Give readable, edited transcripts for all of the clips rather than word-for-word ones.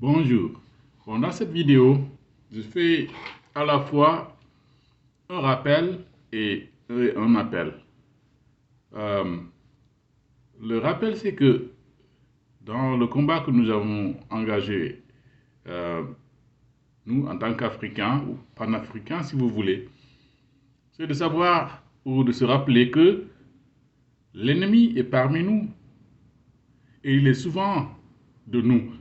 Bonjour. Dans cette vidéo, je fais à la fois un rappel et un appel. Le rappel, c'est que dans le combat que nous avons engagé, nous, en tant qu'Africains, ou panafricains, si vous voulez, c'est de savoir ou de se rappeler que l'ennemi est parmi nous et il est souvent de nous.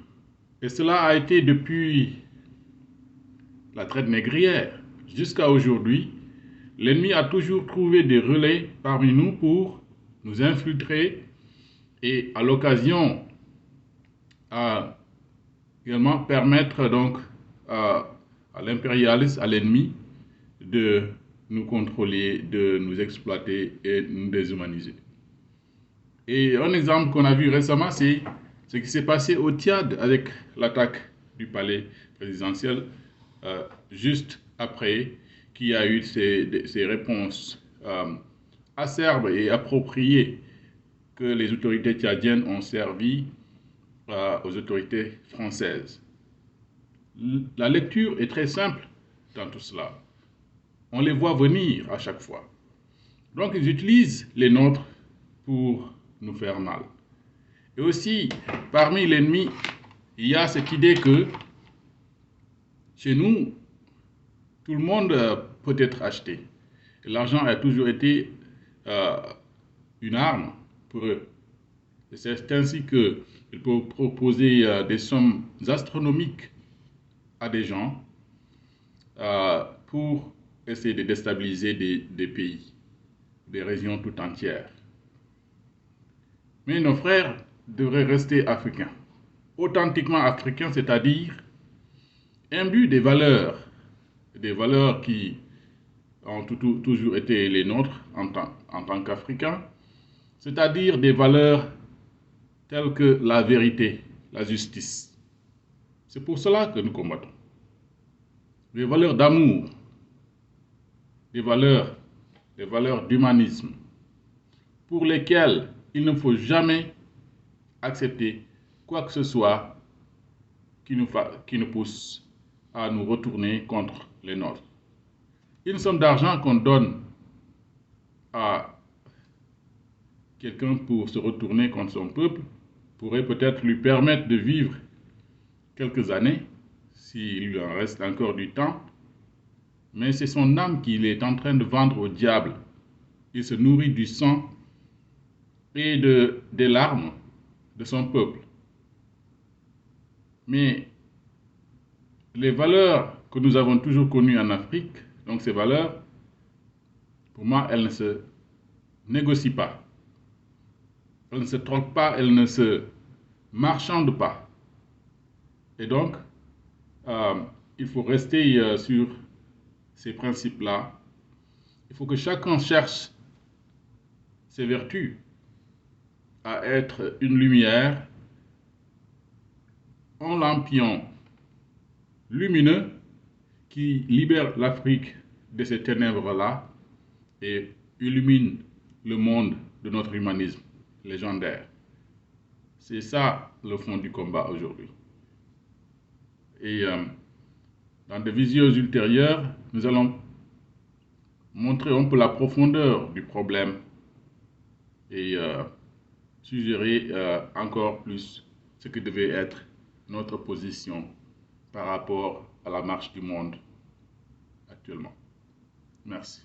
Et cela a été depuis la traite négrière jusqu'à aujourd'hui. L'ennemi a toujours trouvé des relais parmi nous pour nous infiltrer et à l'occasion également permettre donc à l'impérialiste, à l'ennemi, de nous contrôler, de nous exploiter et nous déshumaniser. Et un exemple qu'on a vu récemment, c'est ce qui s'est passé au Tchad avec l'attaque du palais présidentiel, juste après qu'il y a eu ces réponses acerbes et appropriées que les autorités tchadiennes ont servi aux autorités françaises. La lecture est très simple dans tout cela. On les voit venir à chaque fois. Donc ils utilisent les nôtres pour nous faire mal. Et aussi, parmi l'ennemi, il y a cette idée que chez nous, tout le monde peut être acheté. L'argent a toujours été une arme pour eux. C'est ainsi qu'ils peuvent proposer des sommes astronomiques à des gens pour essayer de déstabiliser des pays, des régions tout entières. Mais nos frères devraient rester africains, authentiquement africains, c'est-à-dire imbus des valeurs qui ont toujours été les nôtres en tant qu'Africains, c'est-à-dire des valeurs telles que la vérité, la justice. C'est pour cela que nous combattons. Des valeurs d'amour, des valeurs d'humanisme, pour lesquelles il ne faut jamais accepter quoi que ce soit qui nous pousse à nous retourner contre les nôtres. Une somme d'argent qu'on donne à quelqu'un pour se retourner contre son peuple pourrait peut-être lui permettre de vivre quelques années, s'il lui en reste encore du temps, mais c'est son âme qu'il est en train de vendre au diable. Il se nourrit du sang et des larmes de son peuple. Mais les valeurs que nous avons toujours connues en Afrique, donc ces valeurs, pour moi, elles ne se négocient pas. Elles ne se troquent pas, elles ne se marchandent pas. Et donc, il faut rester sur ces principes-là. Il faut que chacun cherche ses vertus à être une lumière, un lampion lumineux qui libère l'Afrique de ces ténèbres-là et illumine le monde de notre humanisme légendaire. C'est ça le fond du combat aujourd'hui. Et dans des visions ultérieures, nous allons montrer un peu la profondeur du problème et suggérer encore plus ce que devait être notre position par rapport à la marche du monde actuellement. Merci.